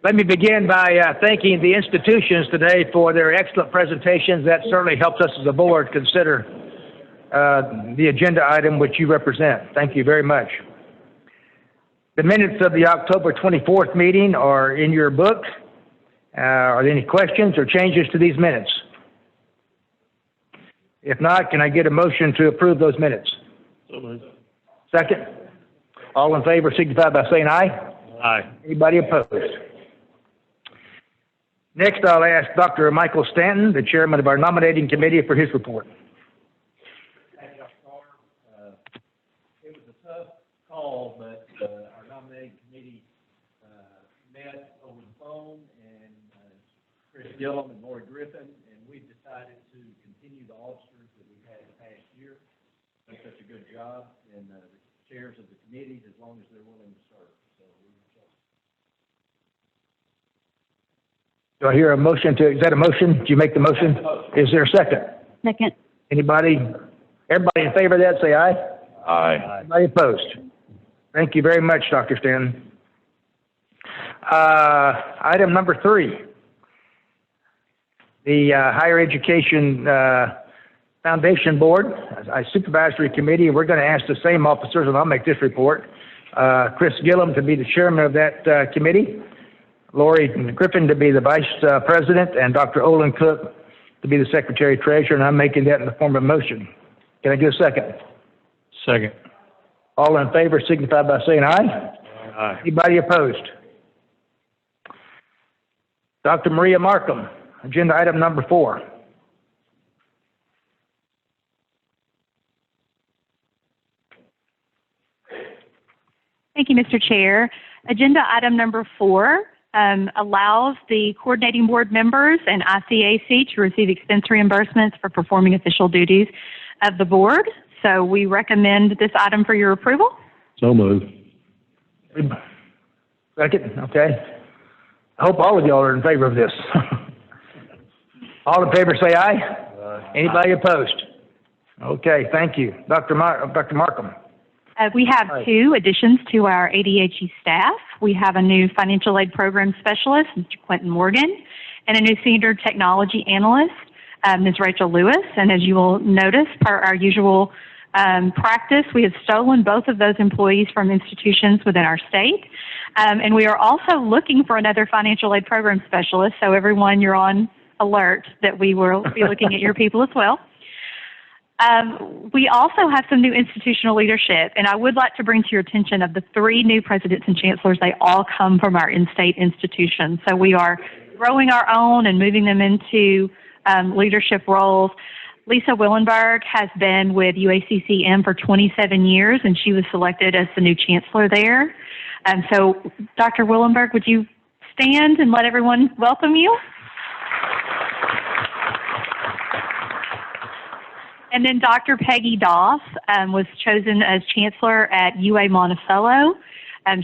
Let me begin by thanking the institutions today for their excellent presentations. That certainly helps us as a board consider the agenda item which you represent. Thank you very much. The minutes of the October 24th meeting are in your book. Are there any questions or changes to these minutes? If not, can I get a motion to approve those minutes? So moved. Second? All in favor signify by saying aye. Aye. Anybody opposed? Next, I'll ask Dr. Michael Stanton, the chairman of our nominating committee, for his report. Thank you, Dr. Carter. It was a tough call, but our nominating committee met over the phone, and Chris Gillum and Lori Griffin, and we've decided to continue the officers that we've had the past year. Done such a good job, and the chairs of the committees, as long as they're willing to serve. So Do I hear a motion to, is that a motion? Did you make the motion? Is there a second? Second. Anybody, everybody in favor of that, say aye. Aye. Anybody opposed? Thank you very much, Dr. Stanton. Item number 3. The Higher Education Foundation Board, a supervisory committee. We're going to ask the same officers, and I'll make this report. Chris Gillum to be the chairman of that committee, Lori Griffin to be the vice president, and Dr. Olin Cook to be the secretary treasurer, and I'm making that in the form of a motion. Can I get a second? Second. All in favor signify by saying aye. Aye. Anybody opposed? Dr. Maria Markham, agenda item number 4. Thank you, Mr. Chair. Agenda item number 4 allows the coordinating board members and ICAC to receive expense reimbursements for performing official duties of the board. So we recommend this item for your approval. So moved. Second, okay. I hope all of y'all are in favor of this. All in favor say aye. Aye. Anybody opposed? Okay, thank you. Dr. Markham. We have 2 additions to our ADHE staff. We have a new financial aid program specialist, Mr. Quentin Morgan, and a new senior technology analyst, Ms. Rachel Lewis. And as you will notice, per our usual practice, we have stolen both of those employees from institutions within our state. And we are also looking for another financial aid program specialist, so everyone, you're on alert that we will be looking at your people as well. We also have some new institutional leadership, and I would like to bring to your attention of the 3 new presidents and chancellors. They all come from our in-state institutions. So we are growing our own and moving them into leadership roles. Lisa Willenberg has been with UACCM for 27 years, and she was selected as the new chancellor there. So, Dr. Willenberg, would you stand and let everyone welcome you? And then Dr. Peggy Doss was chosen as chancellor at UA Monticello.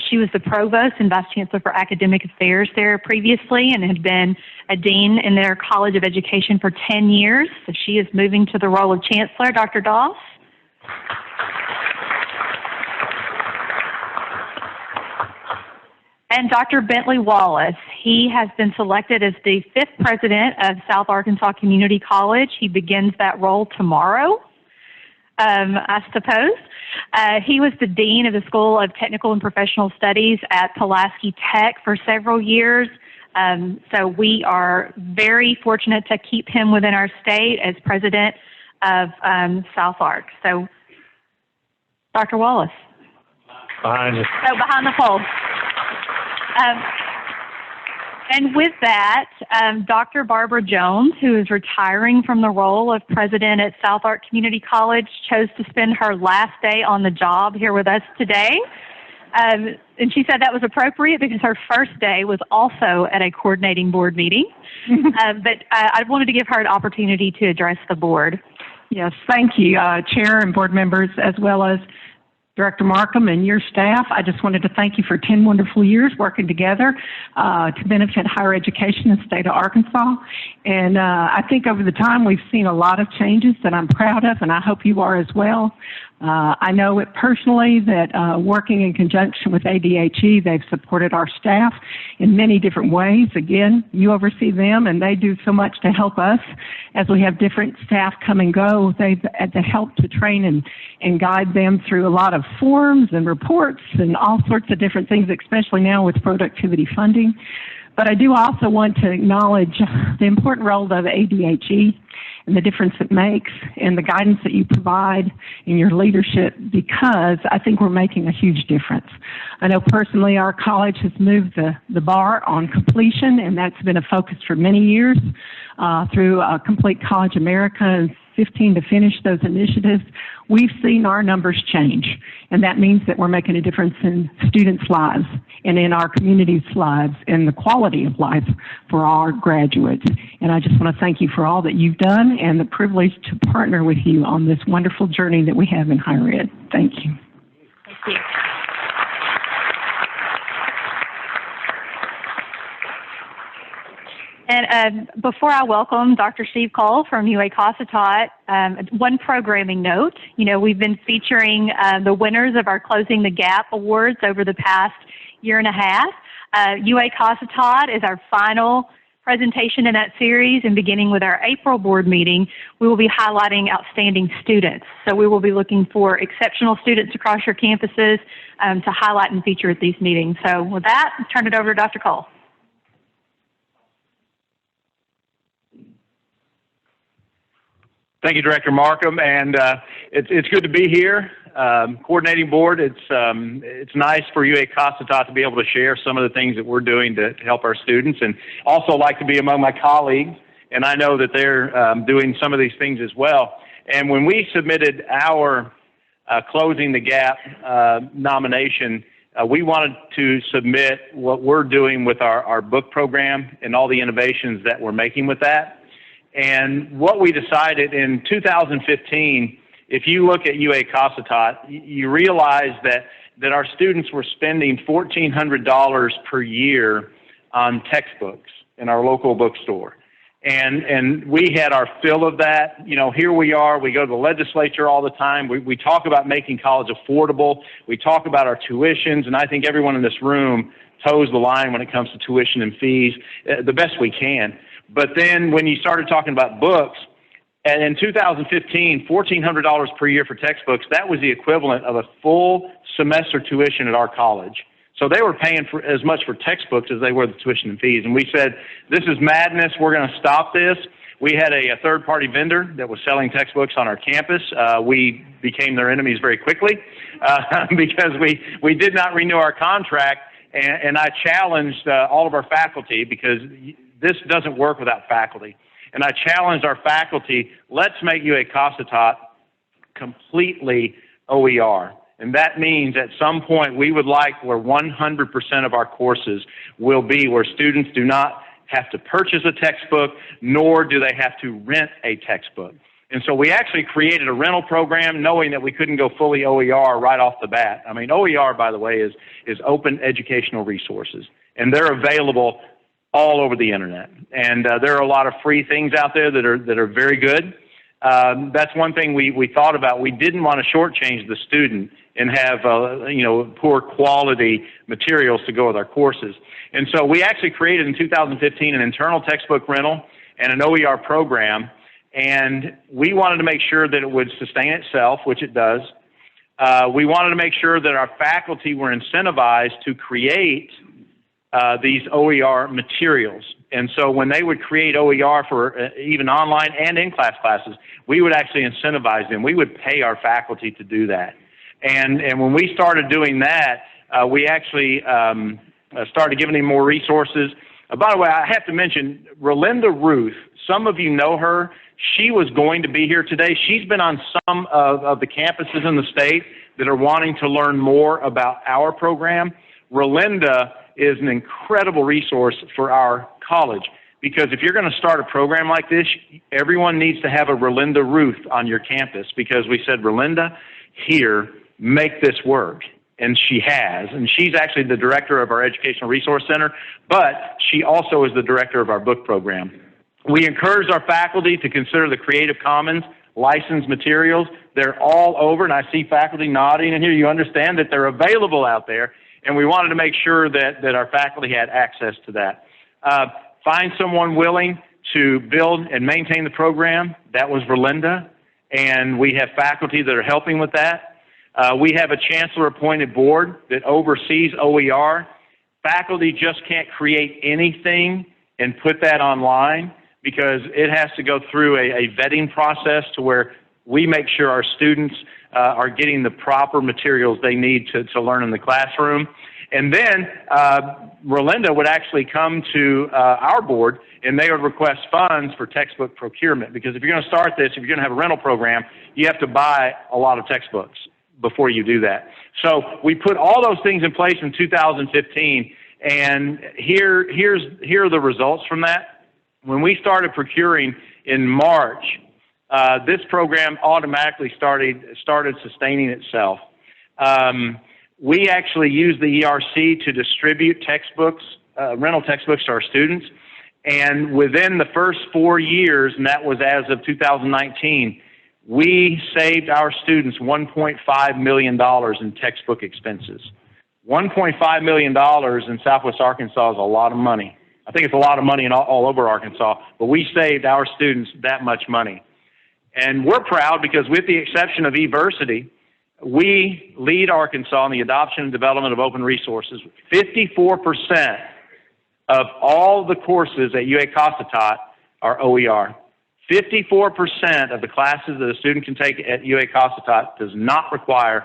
She was the provost and vice chancellor for academic affairs there previously and had been a dean in their College of Education for 10 years. So she is moving to the role of chancellor. Dr. Doss? And Dr. Bentley Wallace, he has been selected as the 5th president of South Arkansas Community College. He begins that role tomorrow, I suppose. He was the dean of the School of Technical and Professional Studies at Pulaski Tech for several years. So we are very fortunate to keep him within our state as president of South Ark. So, Dr. Wallace. Behind you. Oh, behind the pole. And with that, Dr. Barbara Jones, who is retiring from the role of president at South Ark Community College, chose to spend her last day on the job here with us today. And she said that was appropriate because her first day was also at a coordinating board meeting. But I wanted to give her an opportunity to address the board. Yes, thank you, Chair and board members, as well as Director Markham and your staff. I just wanted to thank you for 10 wonderful years working together to benefit higher education in the state of Arkansas. And I think over the time we've seen a lot of changes that I'm proud of, and I hope you are as well. I know it personally that working in conjunction with ADHE, they've supported our staff in many different ways. Again, you oversee them, and they do so much to help us as we have different staff come and go. They've had to help to train and guide them through a lot of forms and reports and all sorts of different things, especially now with productivity funding. But I do also want to acknowledge the important role of ADHE and the difference it makes and the guidance that you provide in your leadership, because I think we're making a huge difference. I know personally our college has moved the bar on completion, and that's been a focus for many years through Complete College America and 15 to finish those initiatives. We've seen our numbers change, and that means that we're making a difference in students' lives and in our community's lives and the quality of life for our graduates. And I just want to thank you for all that you've done and the privilege to partner with you on this wonderful journey that we have in higher ed. Thank you. Thank you. And before I welcome Dr. Steve Cole from UA-Cossatot, one programming note. You know, we've been featuring the winners of our Closing the Gap Awards over the past year and a half. UA-Cossatot is our final presentation in that series, and beginning with our April board meeting, we will be highlighting outstanding students. So we will be looking for exceptional students across your campuses to highlight and feature at these meetings. So with that, I'll turn it over to Dr. Cole. Thank you, Director Markham, and it's good to be here. Coordinating board, it's nice for UA-Cossatot to be able to share some of the things that we're doing to help our students, and also like to be among my colleagues, and I know that they're doing some of these things as well. And when we submitted our Closing the Gap nomination, we wanted to submit what we're doing with our book program and all the innovations that we're making with that. And what we decided in 2015, if you look at UA-Cossatot, you realize that our students were spending $1,400 per year on textbooks in our local bookstore. And we had our fill of that. You know, here we are, we go to the legislature all the time. We talk about making college affordable. We talk about our tuitions, and I think everyone in this room toes the line when it comes to tuition and fees the best we can. But then when you started talking about books, and in 2015, $1,400 per year for textbooks, that was the equivalent of a full semester tuition at our college. So they were paying for as much for textbooks as they were the tuition and fees. And we said, this is madness, we're going to stop this. We had a third-party vendor that was selling textbooks on our campus. We became their enemies very quickly because we did not renew our contract, and I challenged all of our faculty, because this doesn't work without faculty. And I challenged our faculty, let's make UA-Cossatot completely OER. And that means at some point we would like where 100% of our courses will be where students do not have to purchase a textbook, nor do they have to rent a textbook. And so we actually created a rental program knowing that we couldn't go fully OER right off the bat. I mean, OER, by the way, is open educational resources, and they're available all over the internet. And there are a lot of free things out there that are very good. That's one thing we thought about. We didn't want to shortchange the student and have poor quality materials to go with our courses. And so we actually created in 2015 an internal textbook rental and an OER program, and we wanted to make sure that it would sustain itself, which it does. We wanted to make sure that our faculty were incentivized to create these OER materials. And so when they would create OER for even online and in-class classes, we would actually incentivize them. We would pay our faculty to do that. And when we started doing that, we actually started giving them more resources. By the way, I have to mention, Rolinda Ruth, some of you know her. She was going to be here today. She's been on some of the campuses in the state that are wanting to learn more about our program. Rolinda is an incredible resource for our college, because if you're going to start a program like this, everyone needs to have a Rolinda Ruth on your campus, because we said, Rolinda, here, make this work. And she has, and she's actually the director of our Educational Resource Center, but she also is the director of our book program. We encourage our faculty to consider the Creative Commons licensed materials. They're all over, and I see faculty nodding in here. You understand that they're available out there. and we wanted to make sure that our faculty had access to that. Find someone willing to build and maintain the program. That was Verlinda, and we have faculty that are helping with that. We have a chancellor-appointed board that oversees OER. Faculty just can't create anything and put that online because it has to go through a vetting process to where we make sure our students are getting the proper materials they need to learn in the classroom. And then Verlinda would actually come to our board and they would request funds for textbook procurement, because if you're going to start this, if you're going to have a rental program, you have to buy a lot of textbooks before you do that. So we put all those things in place in 2015, and here are the results from that. When we started procuring in March, this program automatically started sustaining itself. We actually used the ERC to distribute textbooks, rental textbooks to our students, and within the first 4 years, and that was as of 2019, we saved our students $1.5 million in textbook expenses. $1.5 million in Southwest Arkansas is a lot of money. I think it's a lot of money all over Arkansas, but we saved our students that much money. And we're proud because with the exception of eVersity, we lead Arkansas in the adoption and development of open resources. 54% of all the courses at UA-Cossatot are OER. 54% of the classes that a student can take at UA-Cossatot does not require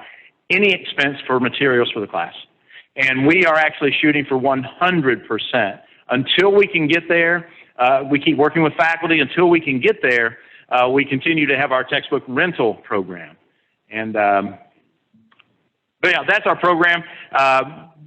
any expense for materials for the class. And we are actually shooting for 100%. Until we can get there, we keep working with faculty. Until we can get there, we continue to have our textbook rental program. And, but yeah, that's our program.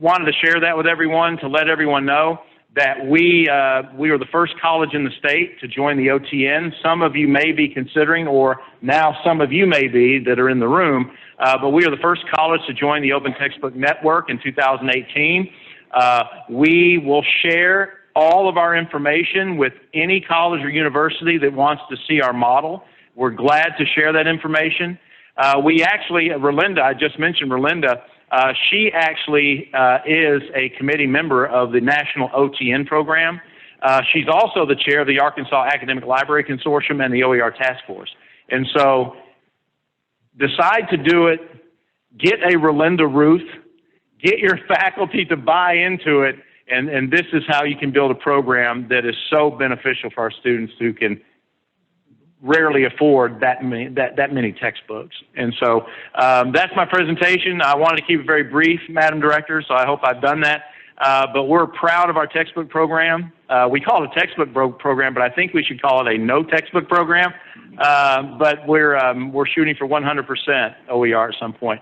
Wanted to share that with everyone to let everyone know that we were the first college in the state to join the OTN. Some of you may be considering, or now some of you may be that are in the room, but we are the first college to join the Open Textbook Network in 2018. We will share all of our information with any college or university that wants to see our model. We're glad to share that information. We actually, Verlinda, I just mentioned Verlinda, she actually is a committee member of the National OTN program. She's also the chair of the Arkansas Academic Library Consortium and the OER Task Force. And so decide to do it, get a Verlinda Ruth, get your faculty to buy into it, and this is how you can build a program that is so beneficial for our students who can rarely afford that many textbooks. And so that's my presentation. I wanted to keep it very brief, Madam Director, so I hope I've done that. But we're proud of our textbook program. We call it a textbook program, but I think we should call it a no textbook program. But we're shooting for 100% OER at some point.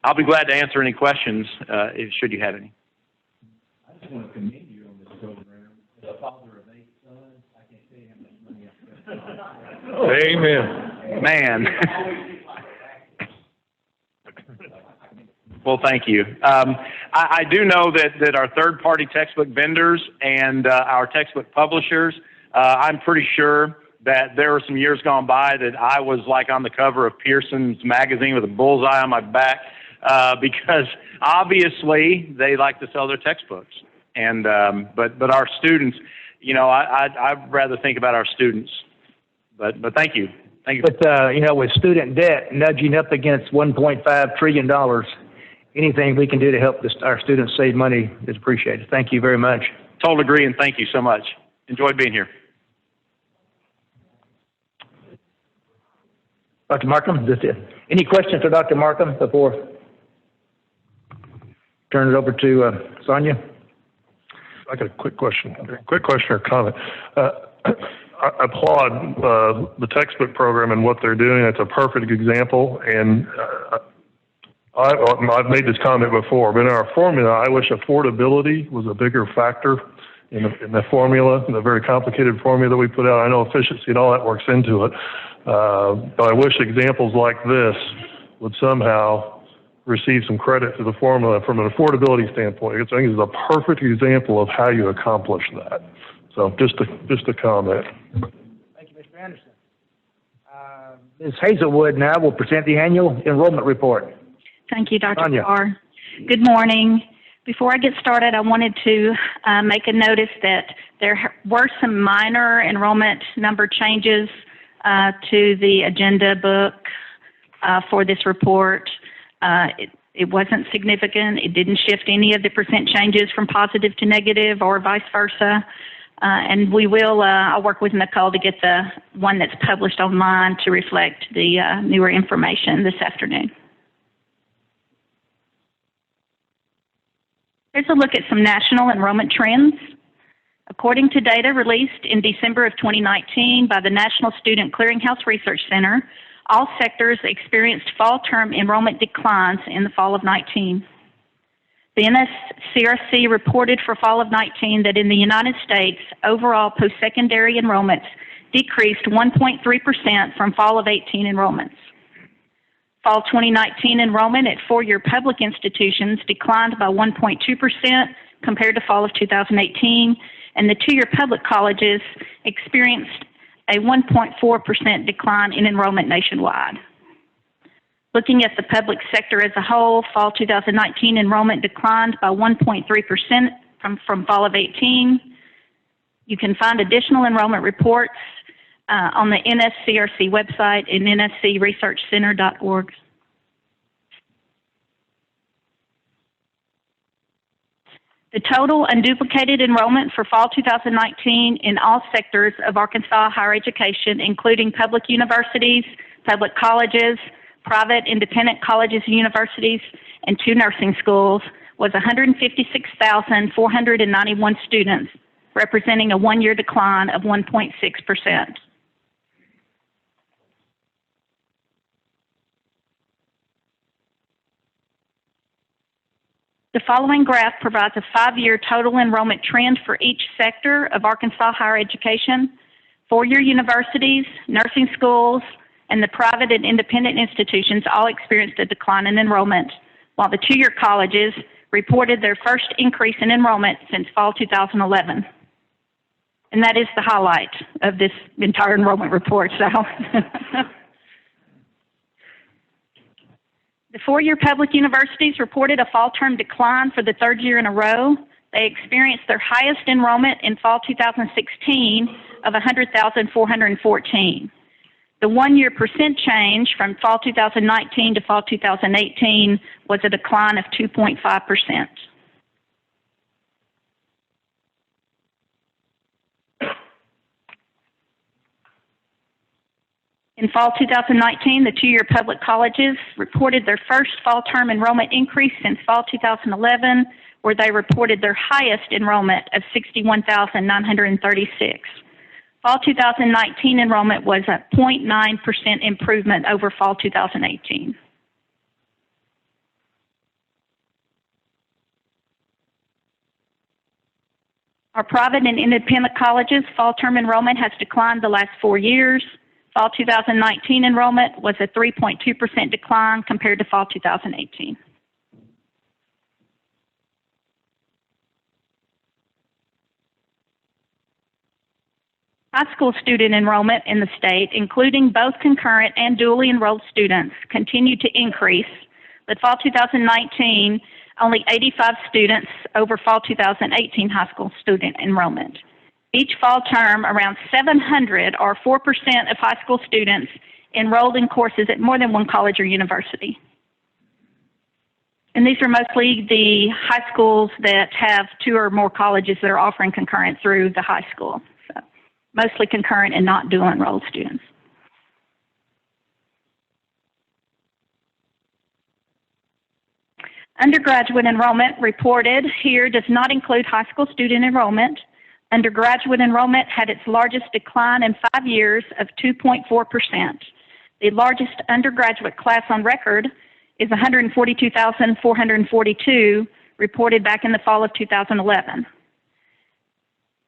I'll be glad to answer any questions should you have any. I just want to commend you on this program. As a father of 8 sons, I can't tell you how much money I've spent. Amen. Man. Well, thank you. I do know that our third-party textbook vendors and our textbook publishers, I'm pretty sure that there were some years gone by that I was like on the cover of Pearson's magazine with a bullseye on my back because obviously they like to sell their textbooks. And but our students, you know, I'd rather think about our students. But thank you. Thank you. But, you know, with student debt nudging up against $1.5 trillion, anything we can do to help our students save money is appreciated. Thank you very much. Totally agree, and thank you so much. Enjoyed being here. Dr. Markham, any questions for Dr. Markham before turn it over to Sonia? I got a quick question. Quick question or comment. I applaud the textbook program and what they're doing. It's a perfect example, and I've made this comment before, but in our formula, I wish affordability was a bigger factor in the formula, the very complicated formula that we put out. I know efficiency and all that works into it, but I wish examples like this would somehow receive some credit to the formula from an affordability standpoint. I think it's a perfect example of how you accomplish that. So just a comment. Thank you, Mr. Anderson. Ms. Hazelwood now will present the annual enrollment report. Thank you, Dr. Sonia. Carr. Good morning. Before I get started, I wanted to make a notice that there were some minor enrollment number changes to the agenda book for this report. It wasn't significant. It didn't shift any of the percent changes from positive to negative or vice versa. And we will, I'll work with Nicole to get the one that's published online to reflect the newer information this afternoon. Here's a look at some national enrollment trends. According to data released in December of 2019 by the National Student Clearinghouse Research Center, all sectors experienced fall term enrollment declines in the fall of 19. The NSCRC reported for fall of 19 that in the United States, overall post-secondary enrollments decreased 1.3% from fall of 18 enrollments. Fall 2019 enrollment at four-year public institutions declined by 1.2% compared to fall of 2018, and the two-year public colleges experienced a 1.4% decline in enrollment nationwide. Looking at the public sector as a whole, fall 2019 enrollment declined by 1.3% from fall of 18. You can find additional enrollment reports on the NSCRC website and nscresearchcenter.org. The total unduplicated enrollment for fall 2019 in all sectors of Arkansas higher education, including public universities, public colleges, private independent colleges and universities, and 2 nursing schools, was 156,491 students, representing a one-year decline of 1.6%. The following graph provides a 5-year total enrollment trend for each sector of Arkansas higher education. 4-year universities, nursing schools, and the private and independent institutions all experienced a decline in enrollment, while the 2-year colleges reported their first increase in enrollment since fall 2011. And that is the highlight of this entire enrollment report. So. The 4-year public universities reported a fall term decline for the 3rd year in a row. They experienced their highest enrollment in fall 2016 of 100,414. The 1-year percent change from fall 2019 to fall 2018 was a decline of 2.5%. In fall 2019, the 2-year public colleges reported their first fall term enrollment increase since fall 2011, where they reported their highest enrollment of 61,936. Fall 2019 enrollment was a 0.9% improvement over fall 2018. Our private and independent colleges' fall term enrollment has declined the last 4 years. Fall 2019 enrollment was a 3.2% decline compared to fall 2018. High school student enrollment in the state, including both concurrent and dually enrolled students, continued to increase, but fall 2019, only 85 students over fall 2018 high school student enrollment. Each fall term, around 700 or 4% of high school students enrolled in courses at more than one college or university. And these are mostly the high schools that have 2 or more colleges that are offering concurrent through the high school. So, mostly concurrent and not dual enrolled students. Undergraduate enrollment reported here does not include high school student enrollment. Undergraduate enrollment had its largest decline in 5 years of 2.4%. The largest undergraduate class on record is 142,442, reported back in the fall of 2011.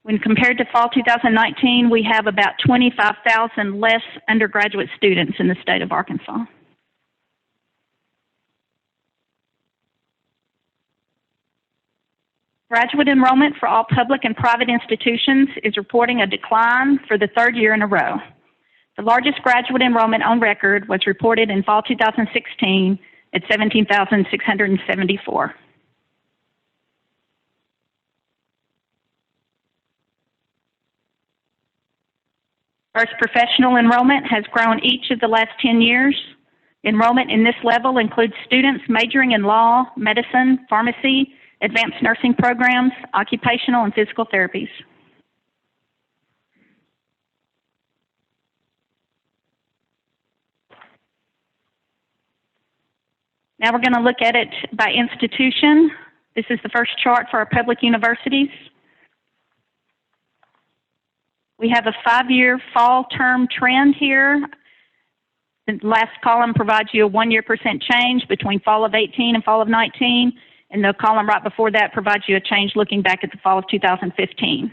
When compared to fall 2019, we have about 25,000 less undergraduate students in the state of Arkansas. Graduate enrollment for all public and private institutions is reporting a decline for the 3rd year in a row. The largest graduate enrollment on record was reported in fall 2016 at 17,674. First professional enrollment has grown each of the last 10 years. Enrollment in this level includes students majoring in law, medicine, pharmacy, advanced nursing programs, occupational and physical therapies. Now we're going to look at it by institution. This is the first chart for our public universities. We have a 5-year fall term trend here. The last column provides you a 1-year % change between fall of 18 and fall of 19, and the column right before that provides you a change looking back at the fall of 2015.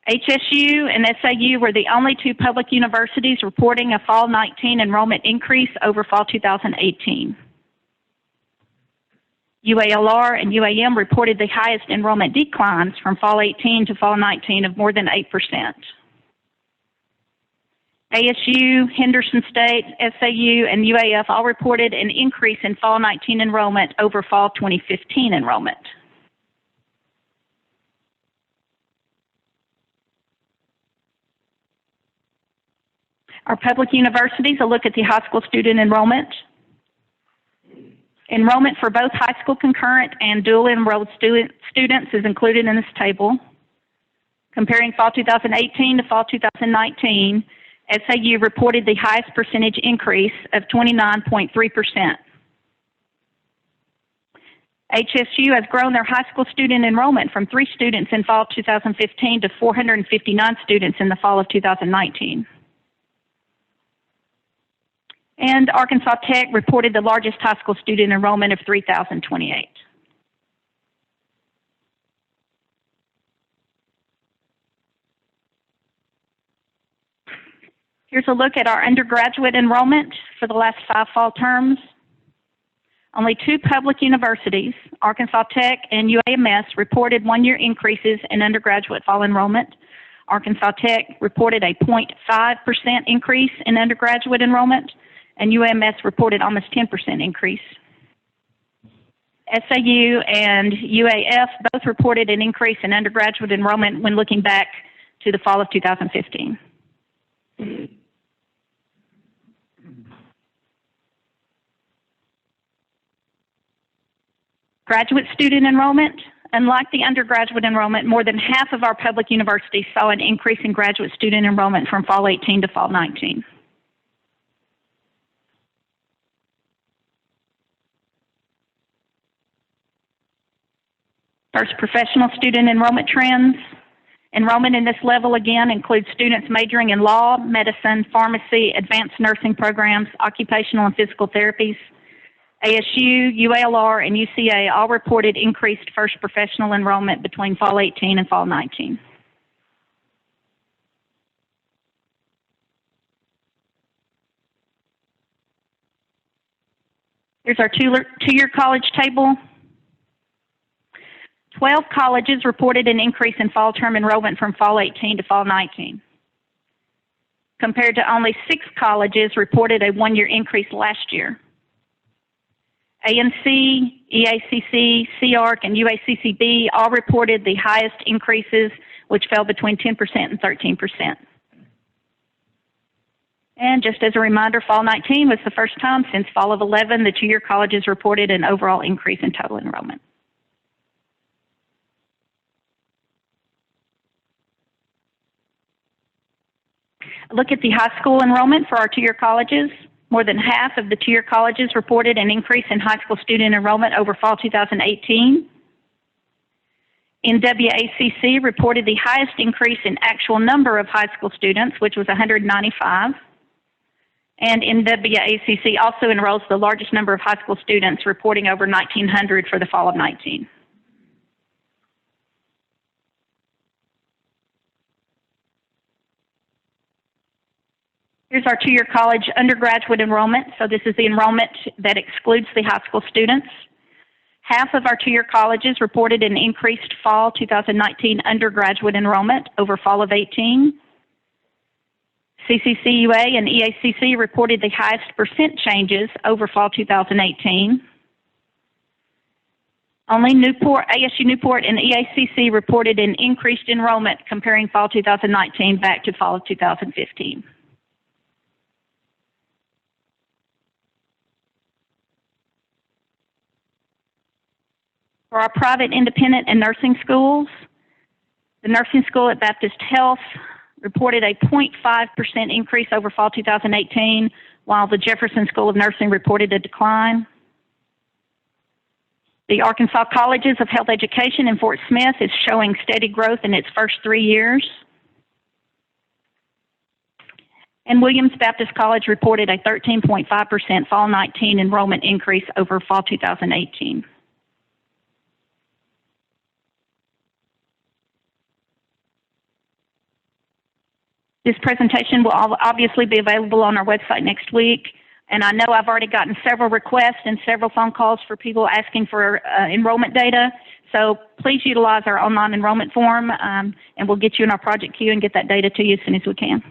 HSU and SAU were the only two public universities reporting a fall 19 enrollment increase over fall 2018. UALR and UAM reported the highest enrollment declines from fall 18 to fall 19 of more than 8%. ASU, Henderson State, SAU, and UAF all reported an increase in fall 19 enrollment over fall 2015 enrollment. Our public universities, a look at the high school student enrollment. Enrollment for both high school concurrent and dual enrolled students is included in this table. Comparing fall 2018 to fall 2019, SAU reported the highest percentage increase of 29.3%. HSU has grown their high school student enrollment from 3 students in fall 2015 to 459 students in the fall of 2019. And Arkansas Tech reported the largest high school student enrollment of 3,028. Here's a look at our undergraduate enrollment for the last 5 fall terms. Only 2 public universities, Arkansas Tech and UAMS, reported 1-year increases in undergraduate fall enrollment. Arkansas Tech reported a 0.5% increase in undergraduate enrollment, and UAMS reported almost 10% increase. SAU and UAF both reported an increase in undergraduate enrollment when looking back to the fall of 2015. Graduate student enrollment. Unlike the undergraduate enrollment, more than half of our public universities saw an increase in graduate student enrollment from fall 18 to fall 19. First, professional student enrollment trends. Enrollment in this level again includes students majoring in law, medicine, pharmacy, advanced nursing programs, occupational and physical therapies. ASU, UALR, and UCA all reported increased first professional enrollment between fall 18 and fall 19. Here's our two-year college table. 12 colleges reported an increase in fall term enrollment from fall 18 to fall 19, compared to only 6 colleges reported a 1-year increase last year. ANC, EACC, CARC, and UACCB all reported the highest increases, which fell between 10% and 13%. And just as a reminder, fall 19 was the first time since fall of 11 the 2-year colleges reported an overall increase in total enrollment. Look at the high school enrollment for our 2-year colleges. More than half of the 2-year colleges reported an increase in high school student enrollment over fall 2018. NWACC reported the highest increase in actual number of high school students, which was 195. And NWACC also enrolls the largest number of high school students, reporting over 1,900 for the fall of 19. Here's our 2-year college undergraduate enrollment. So this is the enrollment that excludes the high school students. Half of our 2-year colleges reported an increased fall 2019 undergraduate enrollment over fall of 18. CCCUA and EACC reported the highest percent changes over fall 2018. Only ASU Newport and EACC reported an increased enrollment comparing fall 2019 back to fall of 2015. For our private, independent, and nursing schools, the nursing school at Baptist Health reported a 0.5% increase over fall 2018, while the Jefferson School of Nursing reported a decline. The Arkansas Colleges of Health Education in Fort Smith is showing steady growth in its first 3 years. And Williams Baptist College reported a 13.5% fall 19 enrollment increase over fall 2018. This presentation will obviously be available on our website next week. And I know I've already gotten several requests and several phone calls for people asking for enrollment data. So please utilize our online enrollment form, and we'll get you in our project queue and get that data to you as soon as we can.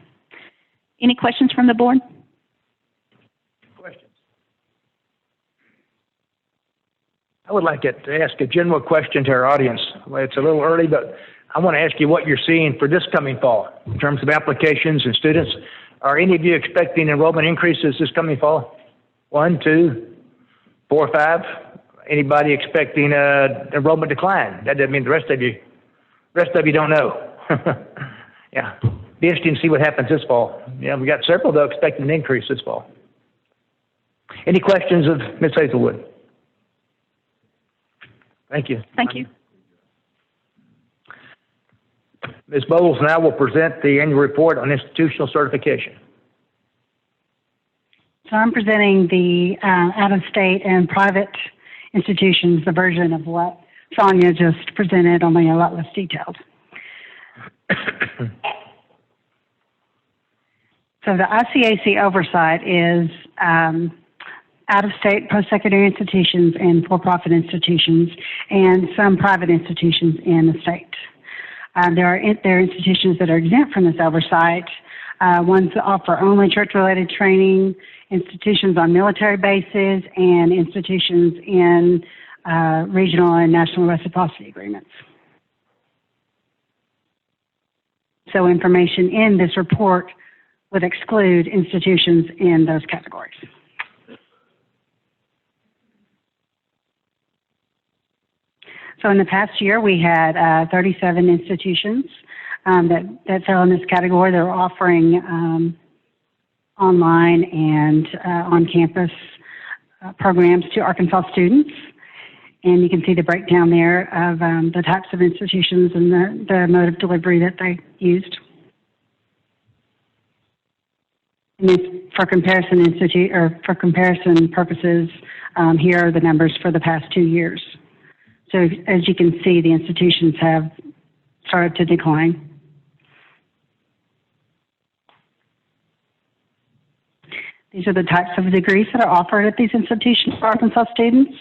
Any questions from the board? Questions? I would like to ask a general question to our audience. Well, it's a little early, but I want to ask you what you're seeing for this coming fall in terms of applications and students. Are any of you expecting enrollment increases this coming fall? 1, 2, 4, 5? Anybody expecting enrollment decline? That doesn't mean the rest of you don't know. Yeah, be interesting to see what happens this fall. Yeah, we got several though expecting an increase this fall. Any questions of Ms. Hazelwood? Thank you. Thank you. Ms. Bowles now will present the annual report on institutional certification. So I'm presenting the out-of-state and private institutions, the version of what Sonia just presented, only a lot less detailed. So the ICAC oversight is out-of-state post-secondary institutions and for-profit institutions and some private institutions in the state. There are institutions that are exempt from this oversight, ones that offer only church-related training, institutions on military bases, and institutions in regional and national reciprocity agreements. So information in this report would exclude institutions in those categories. So in the past year, we had 37 institutions that fell in this category. They're offering online and on-campus programs to Arkansas students. And you can see the breakdown there of the types of institutions and the mode of delivery that they used. And then for comparison purposes, here are the numbers for the past 2 years. So as you can see, the institutions have started to decline. These are the types of degrees that are offered at these institutions for Arkansas students.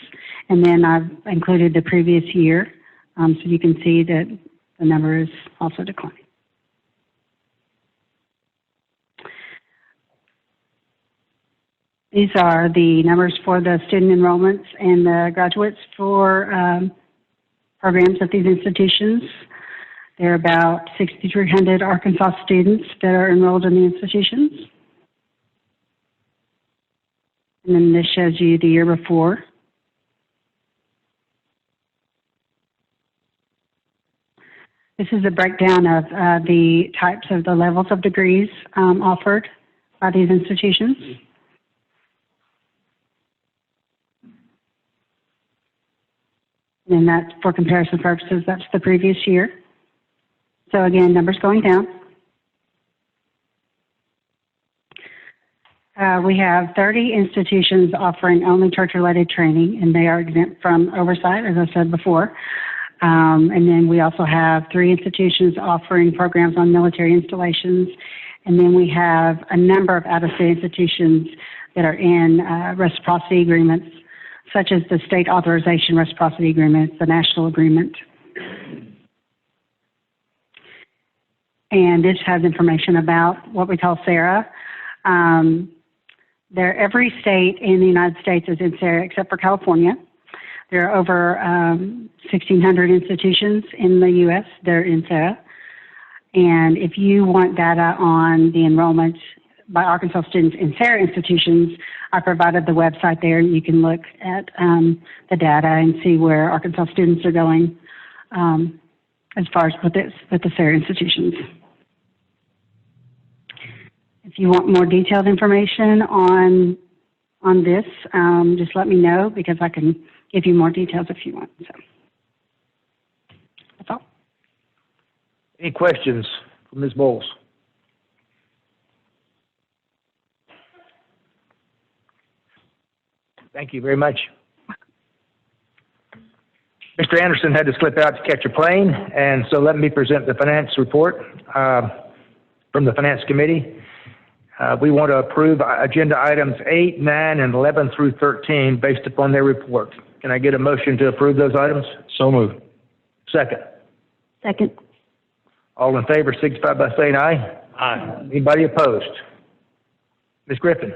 And then I've included the previous year, so you can see that the number is also declining. These are the numbers for the student enrollments and the graduates for programs at these institutions. There are about 6,300 Arkansas students that are enrolled in the institutions. And then this shows you the year before. This is a breakdown of the types of the levels of degrees offered by these institutions. And that's for comparison purposes, that's the previous year. So again, numbers going down. We have 30 institutions offering only church-related training, and they are exempt from oversight, as I said before. And then we also have 3 institutions offering programs on military installations. And then we have a number of out-of-state institutions that are in reciprocity agreements, such as the state authorization reciprocity agreement, the national agreement. And this has information about what we call SARA. Every state in the United States is in SARA except for California. There are over 1,600 institutions in the U.S. that are in SARA. And if you want data on the enrollment by Arkansas students in SARA institutions, I provided the website there, and you can look at the data and see where Arkansas students are going as far as with the SARA institutions. If you want more detailed information on this, just let me know, because I can give you more details if you want. So that's all. Any questions from Ms. Bowles? Thank you very much. Mr. Anderson had to slip out to catch a plane, and so let me present the finance report from the Finance Committee. We want to approve agenda items 8, 9, and 11 through 13 based upon their report. Can I get a motion to approve those items? So moved. Second. Second. All in favor, signify by saying aye. Aye. Anybody opposed? Ms. Griffin?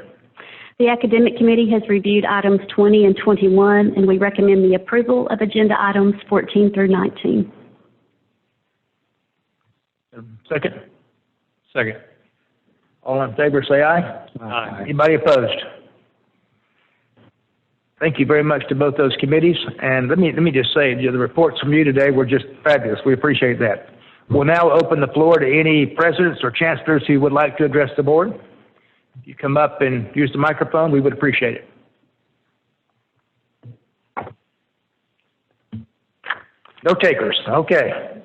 The Academic Committee has reviewed items 20 and 21, and we recommend the approval of agenda items 14 through 19. Second. Second. All in favor, say aye. Aye. Anybody opposed? Thank you very much to both those committees. And let me just say, the reports from you today were just fabulous. We appreciate that. We'll now open the floor to any presidents or chancellors who would like to address the board. If you come up and use the microphone, we would appreciate it. No takers. Okay.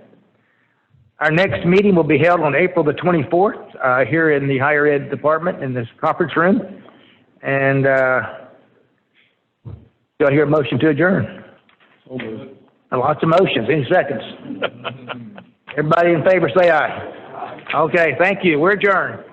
Our next meeting will be held on April the 24th here in the Higher Ed Department in this conference room. And do I hear a motion to adjourn? Lots of motions. Any seconds? Everybody in favor say aye. Okay, thank you. We're adjourned.